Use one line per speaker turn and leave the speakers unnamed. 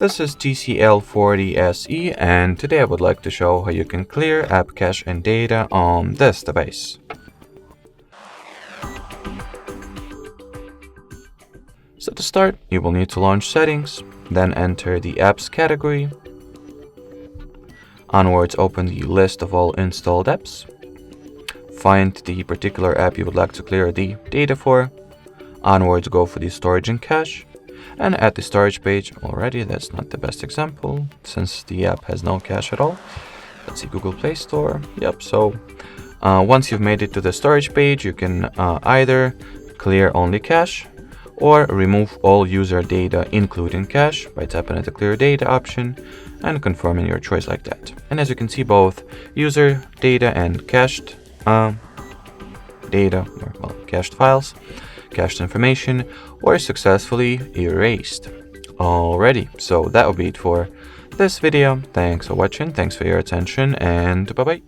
This is TCL 40SE, and today I would like to show how you can clear app cache and data on this device. So to start, you will need to launch Settings, then enter the Apps category. Onwards, open the list of all installed apps. Find the particular app you would like to clear the data for. Onwards, go for the storage and cache. And at the storage page, already that's not the best example since the app has no cache at all. Let's see, Google Play Store. Yep, so once you've made it to the storage page, you can either clear only cache or remove all user data including cache by tapping at the clear data option and confirming your choice like that. And as you can see, both user data and cached data, or cached files, cached information, were successfully erased. Alrighty, so that will be it for this video. Thanks for watching, thanks for your attention, and bye bye.